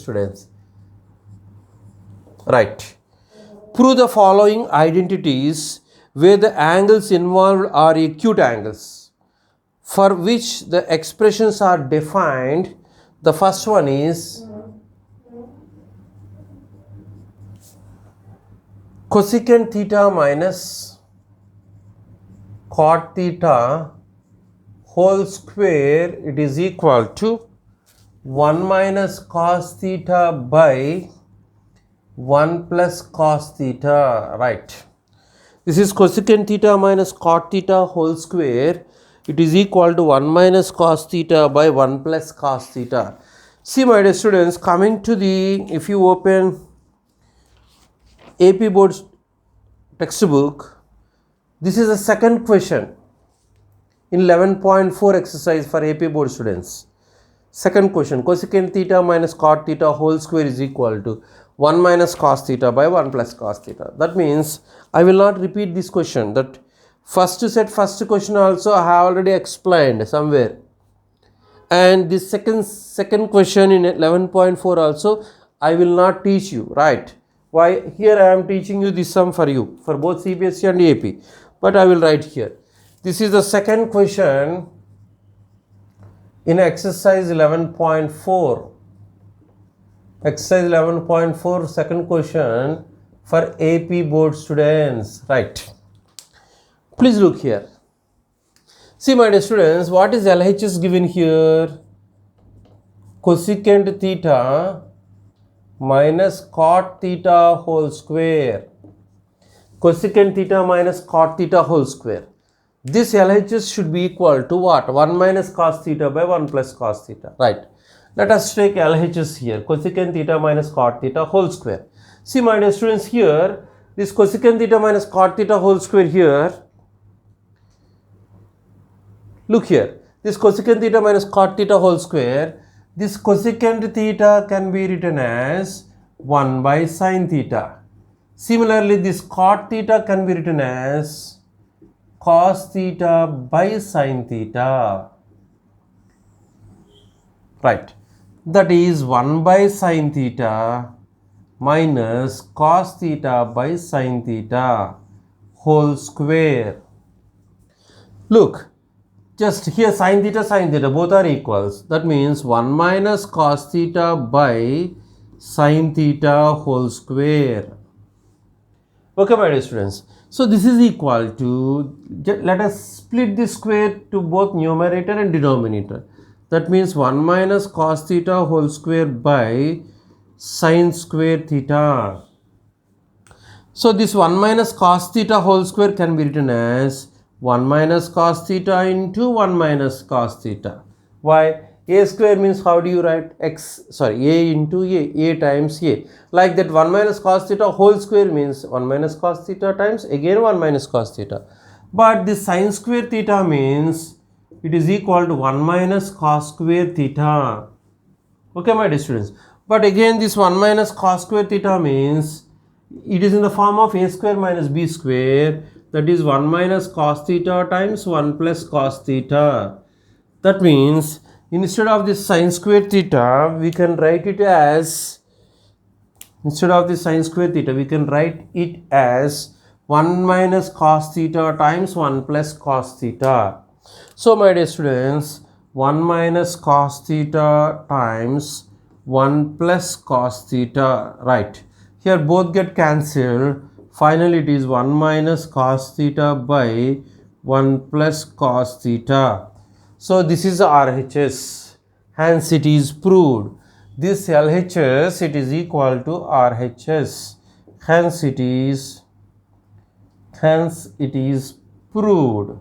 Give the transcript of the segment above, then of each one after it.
students. Right. Prove the following identities where the angles involved are acute angles, for which the expressions are defined. The first one is cosecant theta minus cot theta whole square, it is equal to 1 minus cos theta by 1 plus cos theta, right. This is cosecant theta minus cot theta whole square, it is equal to 1 minus cos theta by 1 plus cos theta. See my dear students, coming to the, if you open AP board textbook, this is the second question in 11.4 exercise for AP board students. Second question, cosecant theta minus cot theta whole square is equal to 1 minus cos theta by 1 plus cos theta. That means I will not repeat this question. That first first question also I have already explained somewhere. And this second question in 11.4 also I will not teach you, right? Why? Here I am teaching you this sum for you, for both CBSE and AP. But I will write here. This is the second question in exercise 11.4. Exercise 11.4, second question for AP board students, right? Please look here. See my dear students, what is LHS given here? Cosecant theta minus cot theta whole square. Cosecant theta minus cot theta whole square. This LHS should be equal to what? 1 minus cos theta by 1 plus cos theta, right? Let us take LHS here, cosecant theta minus cot theta whole square. See my dear students, here this cosecant theta minus cot theta whole square here, look here, this cosecant theta minus cot theta whole square, this cosecant theta can be written as 1 by sin theta. Similarly, this cot theta can be written as cos theta by sin theta, right. That is 1 by sin theta minus cos theta by sin theta whole square. Look, just here sin theta both are equals. That means 1 minus cos theta by sin theta whole square. Okay my dear students. So this is equal to, let us split this square to both numerator and denominator. That means 1 minus cos theta whole square by sin square theta. So this 1 minus cos theta whole square can be written as 1 minus cos theta into 1 minus cos theta. Why? A square means how do you write? A into A times A. Like that 1 minus cos theta whole square means 1 minus cos theta times again 1 minus cos theta. But this sin square theta means it is equal to 1 minus cos square theta. Okay my dear students. But again this 1 minus cos square theta means it is in the form of A square minus B square. That is 1 minus cos theta times 1 plus cos theta. That means instead of this sin square theta, we can write it as, instead of this sin square theta, we can write it as 1 minus cos theta times 1 plus cos theta. So my dear students, 1 minus cos theta times 1 plus cos theta, right? Here both get cancelled. Finally it is 1 minus cos theta by 1 plus cos theta. So this is RHS, hence it is proved. This LHS, it is equal to RHS, hence it is proved.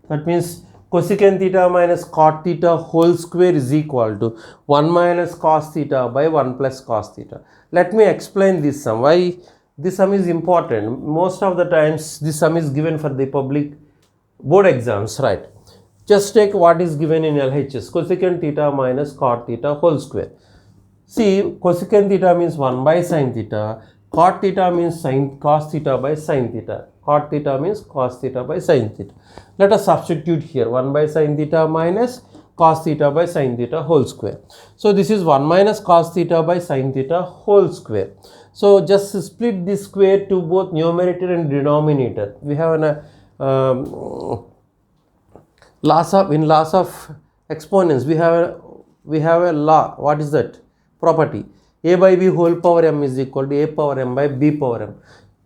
That means cosecant theta minus cot theta whole square is equal to 1 minus cos theta by 1 plus cos theta. Let me explain this sum. Why this sum is important? Most of the times this sum is given for the public board exams, right? Just take what is given in LHS, cosecant theta minus cot theta whole square. See, cosecant theta means 1 by sin theta, cot theta means cos theta by sin theta, cot theta means cos theta by sin theta. Let us substitute here 1 by sin theta minus cos theta by sin theta whole square. So this is 1 minus cos theta by sin theta whole square. So just split this square to both numerator and denominator. We have an loss of exponents. We have a law. What is that? Property. A by b whole power m is equal to a power m by b power m.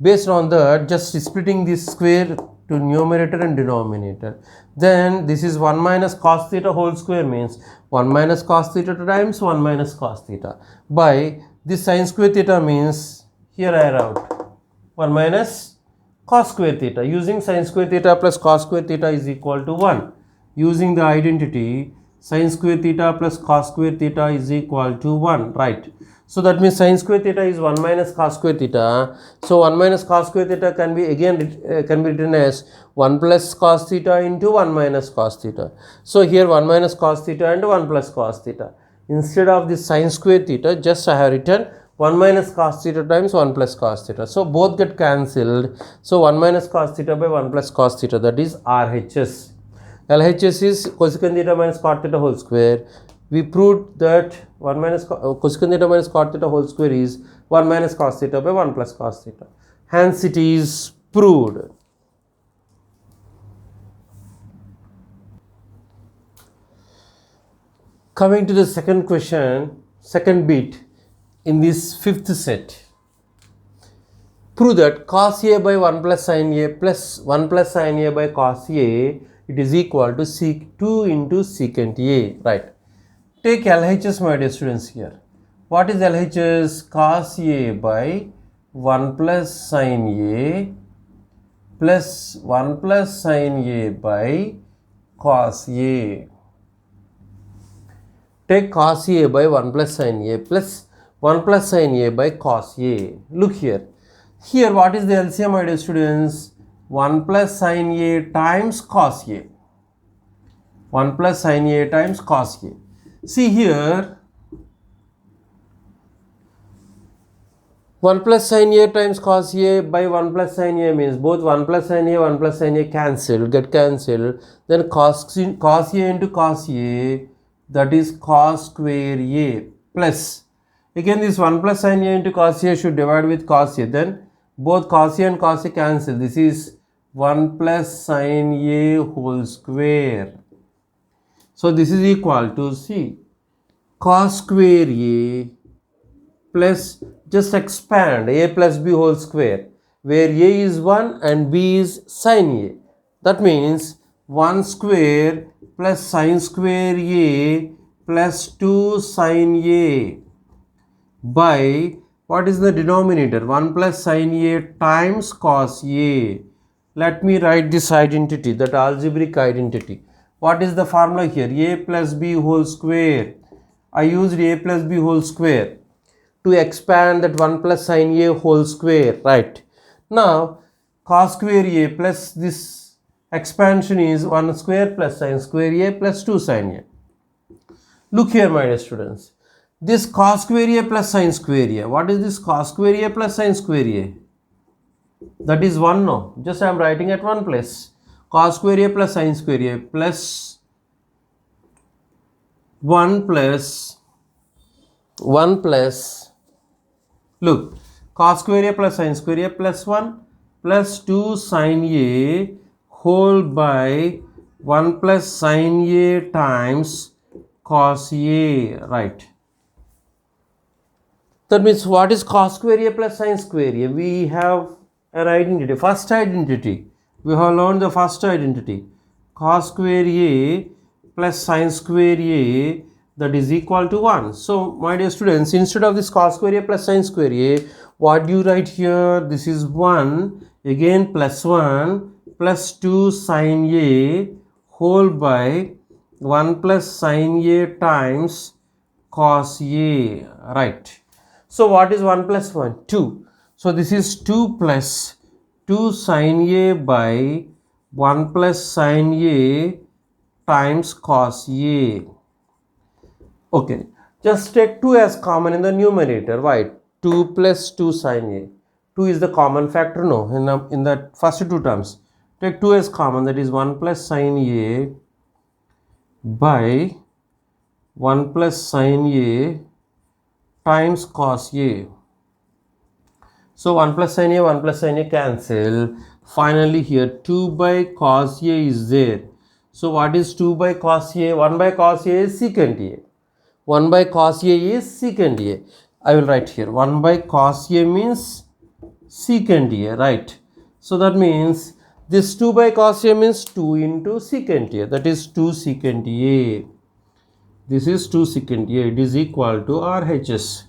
Based on that, just splitting this square to numerator and denominator. Then this is 1 minus cos theta whole square means 1 minus cos theta times 1 minus cos theta by this sin square theta means here I wrote 1 minus cos square theta. Using sin square theta plus cos square theta is equal to 1. Using the identity sin square theta plus cos square theta is equal to 1, right? So that means sin square theta is 1 minus cos square theta. So 1 minus cos square theta can be written as 1 plus cos theta into 1 minus cos theta. So here 1 minus cos theta and 1 plus cos theta. Instead of this sin square theta, just I have written 1 minus cos theta times 1 plus cos theta. So both get cancelled. So 1 minus cos theta by 1 plus cos theta, that is RHS. LHS is cosecant theta minus cot theta whole square. We proved that 1 minus cosecant theta minus cot theta whole square is 1 minus cos theta by 1 plus cos theta. Hence it is proved. Coming to the second question, second bit in this fifth set. Prove that cos A by 1 plus sin A plus 1 plus sin A by cos A, it is equal to 2 into secant A, right? Take LHS, my dear students, here. What is LHS? Cos A by 1 plus sin A plus 1 plus sin A by cos A. Take cos A by 1 plus sin A plus 1 plus sin A by cos A. Look here. Here what is the LCM, my dear students? 1 plus sin A times cos A. 1 plus sin A times cos A. See here, 1 plus sin A times cos A by 1 plus sin A means both 1 plus sin A, 1 plus sin A get cancelled. Then cos A into cos A, that is cos square A plus. Again this 1 plus sin A into cos A should divide with cos A. Then both cos A and cos A cancel. This is 1 plus sin A whole square. So this is equal to see cos square A plus, just expand A plus B whole square, where A is 1 and B is sin A. That means 1 square plus sin square A plus 2 sin A by, what is the denominator? 1 plus sin A times cos A. Let me write this identity, that algebraic identity. What is the formula here? A plus B whole square. I used A plus B whole square to expand that 1 plus sin A whole square, right? Now cos square A plus this expansion is 1 square plus sin square A plus 2 sin A. Look here, my dear students. This cos square A plus sin square A. What is this cos square A plus sin square A? That is 1, no? Just I am writing at one place. Cos square A plus sin square A plus 1 plus look, cos square A plus sin square A plus 1 plus 2 sin A whole by 1 plus sin A times cos A, right? That means what is cos square A plus sin square A? We have an identity, first identity. We have learned the first identity. Cos square A plus sin square A, that is equal to 1. So my dear students, instead of this cos square A plus sin square A, what do you write here? This is 1, again plus 1 plus 2 sin A whole by 1 plus sin A times cos A, right? So what is 1 plus 1? 2. So this is 2 plus 2 sin A by 1 plus sin A times cos A. Okay, just take 2 as common in the numerator. Why? 2 plus 2 sin A. 2 is the common factor, no? In the first two terms. Take 2 as common, that is 1 plus sin A by 1 plus sin A times cos A. So 1 plus sin A cancel. Finally here 2 by cos A is there. So what is 2 by cos A? 1 by cos A is secant A. 1 by cos A is secant A. I will write here 1 by cos A means secant A, right? So that means this 2 by cos A means 2 into secant A, that is 2 secant A. This is 2 secant A, it is equal to RHS.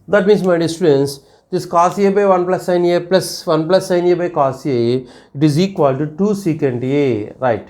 That means, my dear students, this cos A by 1 plus sin A plus 1 plus sin A by cos A, it is equal to 2 secant A, right?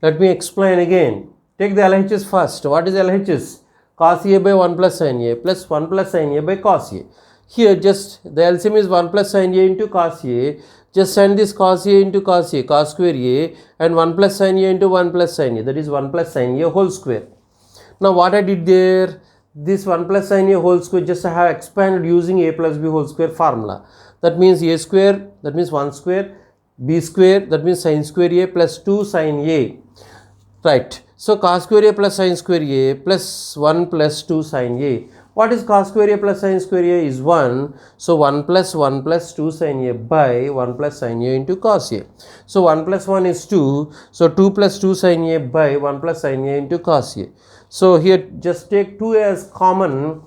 Let me explain again. Take the LHS first. What is LHS? Cos A by 1 plus sin A plus 1 plus sin A by cos A. Here just the LCM is 1 plus sin A into cos A. Just send this cos A into cos A, cos square A, and 1 plus sin A into 1 plus sin A, that is 1 plus sin A whole square. Now what I did there, this 1 plus sin A whole square, just I have expanded using A plus B whole square formula. That means A square, that means 1 square, B square, that means sin square A plus 2 sin A. Right. So cos square A plus sin square A plus 1 plus 2 sin A. What is cos square A plus sin square A is 1. So 1 plus 2 sin A by 1 plus sin A into cos A. So 1 plus 1 is 2. So 2 plus 2 sin A by 1 plus sin A into cos A. So here just take 2 as common.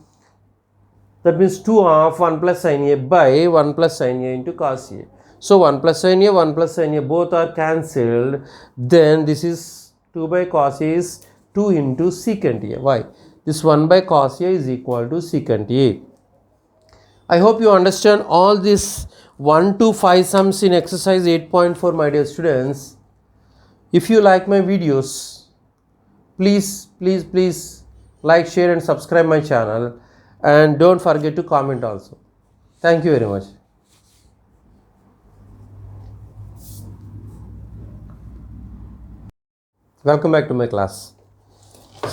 That means 2 of 1 plus sin A by 1 plus sin A into cos A. So 1 plus sin A, 1 plus sin A both are cancelled. Then this is 2 by cos A is 2 into secant A. Why? This 1 by cos A is equal to secant A. I hope you understand all these 1 to 5 sums in exercise 8.4, my dear students. If you like my videos, please like, share and subscribe my channel, and don't forget to comment also. Thank you very much. Welcome back to my class.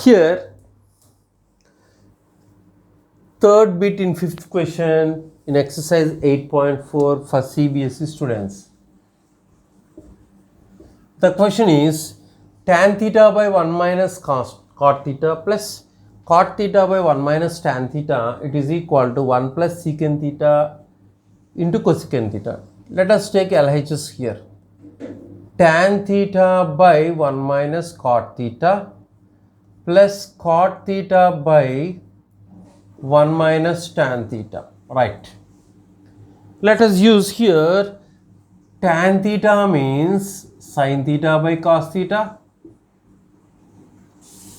Here, third bit in fifth question in exercise 8.4 for CBSE students. The question is tan theta by 1 minus cot theta plus cot theta by 1 minus tan theta, it is equal to 1 plus secant theta into cosecant theta. Let us take LHS here. Tan theta by 1 minus cot theta plus cot theta by 1 minus tan theta, right? Let us use here tan theta means sin theta by cos theta,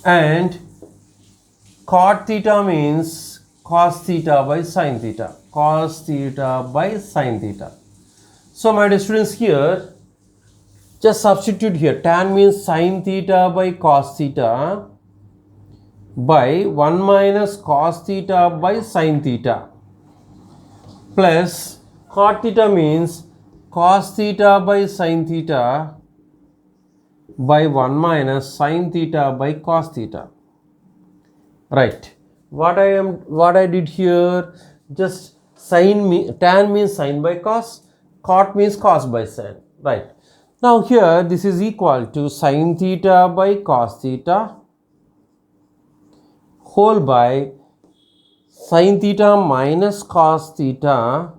and cot theta means cos theta by sin theta, cos theta by sin theta. So my dear students, here just substitute here. Tan means sin theta by cos theta by 1 minus cos theta by sin theta plus cot theta means cos theta by sin theta by 1 minus sin theta by cos theta. Right. What I did here, just tan means sin by cos, cot means cos by sin. Right. Now here this is equal to sin theta by cos theta whole by sin theta minus cos theta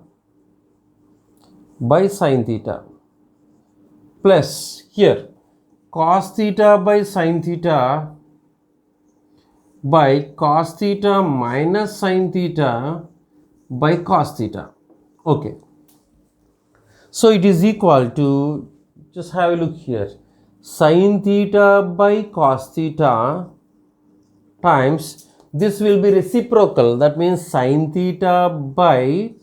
by sin theta plus here cos theta by sin theta by cos theta minus sin theta by cos theta. Okay. So it is equal to, just have a look here, sin theta by cos theta times, this will be reciprocal, that means sin theta by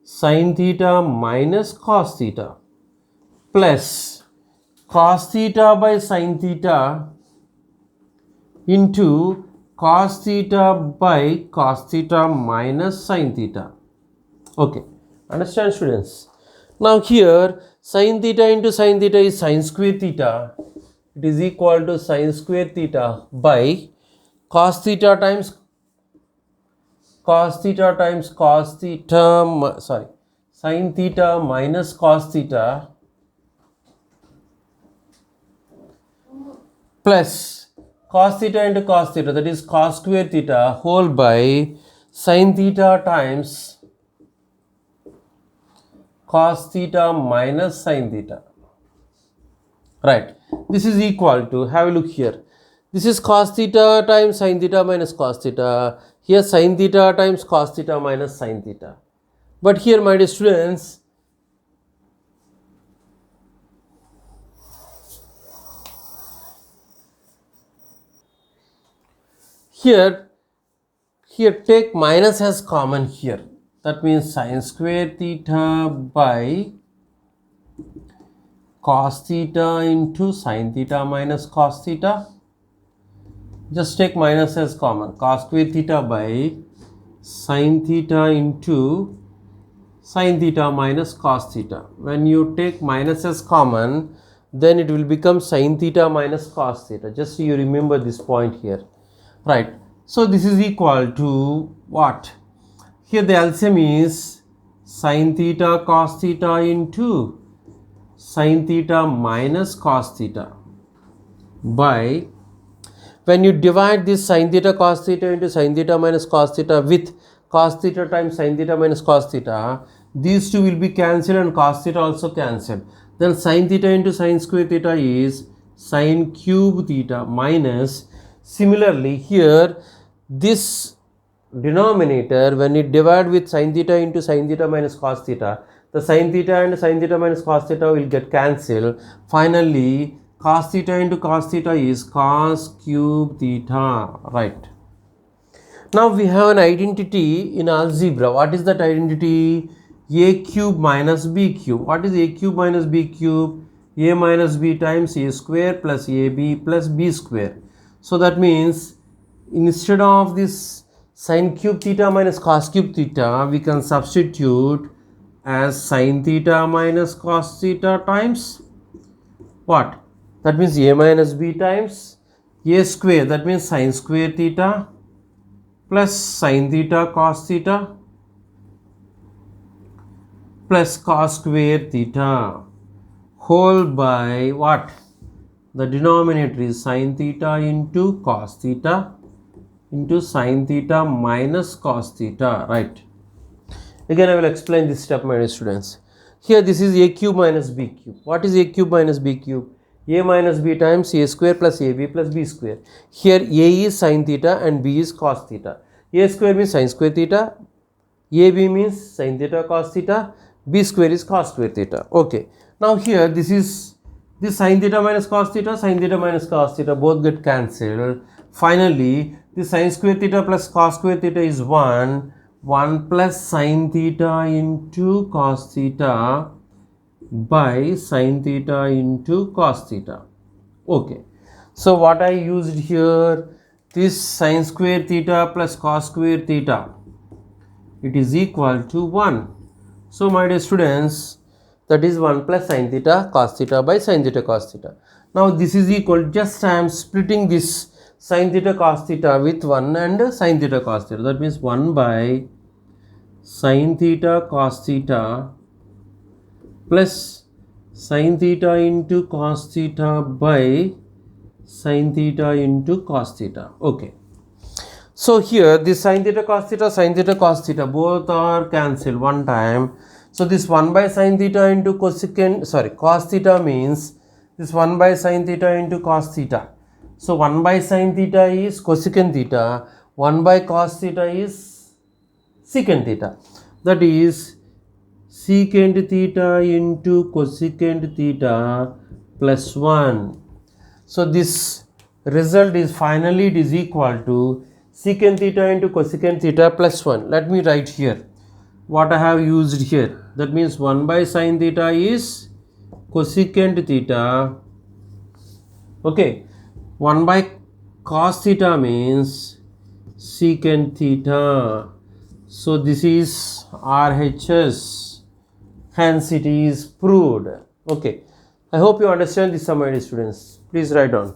sin theta minus cos theta plus cos theta by sin theta into cos theta by cos theta minus sin theta. Okay, understand students? Now here sin theta into sin theta is sin square theta, it is equal to sin square theta by cos theta times sin theta minus cos theta plus cos theta into cos theta, that is cos square theta whole by sin theta times cos theta minus sin theta. Right, this is equal to, have a look here, this is cos theta times sin theta minus cos theta, here sin theta times cos theta minus sin theta. But here, my dear students, here take minus as common here, that means sin square theta by cos theta into sin theta minus cos theta. Just take minus as common, cos square theta by sin theta into sin theta minus cos theta. When you take minus as common, then it will become sin theta minus cos theta. Just so you remember this point here. Right, so this is equal to what? Here the LCM is sin theta cos theta into sin theta minus cos theta by, when you divide this sin theta cos theta into sin theta minus cos theta with cos theta times sin theta minus cos theta, these two will be cancelled and cos theta also cancelled. Then sin theta into sin square theta is sin cube theta minus, similarly here this denominator, when you divide with sin theta into sin theta minus cos theta, the sin theta and sin theta minus cos theta will get cancelled. Finally, cos theta into cos theta is cos cube theta. Right. Now we have an identity in algebra. What is that identity? A cube minus b cube. What is a cube minus b cube? A minus b times a square plus ab plus b square. So that means instead of this sin cube theta minus cos cube theta, we can substitute as sin theta minus cos theta times what? That means a minus b times a square, that means sin square theta plus sin theta cos theta plus cos square theta whole by what? The denominator is sin theta into cos theta into sin theta minus cos theta. Right. Again I will explain this step, my dear students. Here this is a cube minus b cube. What is a cube minus b cube? A minus b times a square plus ab plus b square. Here a is sin theta and b is cos theta. A square means sin square theta, ab means sin theta cos theta, b square is cos square theta. Okay. Now here this is this sin theta minus cos theta both get cancelled. Finally, this sin square theta plus cos square theta is 1 plus sin theta into cos theta by sin theta into cos theta. Okay. So what I used here, this sin square theta plus cos square theta, it is equal to 1. So my dear students, that is 1 plus sin theta cos theta by sin theta cos theta. Now this is equal, just I am splitting this sin theta cos theta with 1 and sin theta cos theta. That means 1 by sin theta cos theta plus sin theta into cos theta by sin theta into cos theta. Okay. So here this sin theta cos theta both are cancelled one time. So this 1 by sin theta into cosecant, cos theta means this 1 by sin theta into cos theta. So 1 by sin theta is cosecant theta, 1 by cos theta is secant theta. That is secant theta into cosecant theta plus 1. So this result is finally it is equal to secant theta into cosecant theta plus 1. Let me write here what I have used here. That means 1 by sin theta is cosecant theta. Okay. 1 by cos theta means secant theta. So this is RHS. Hence it is proved. Okay. I hope you understand this, my dear students. Please write down.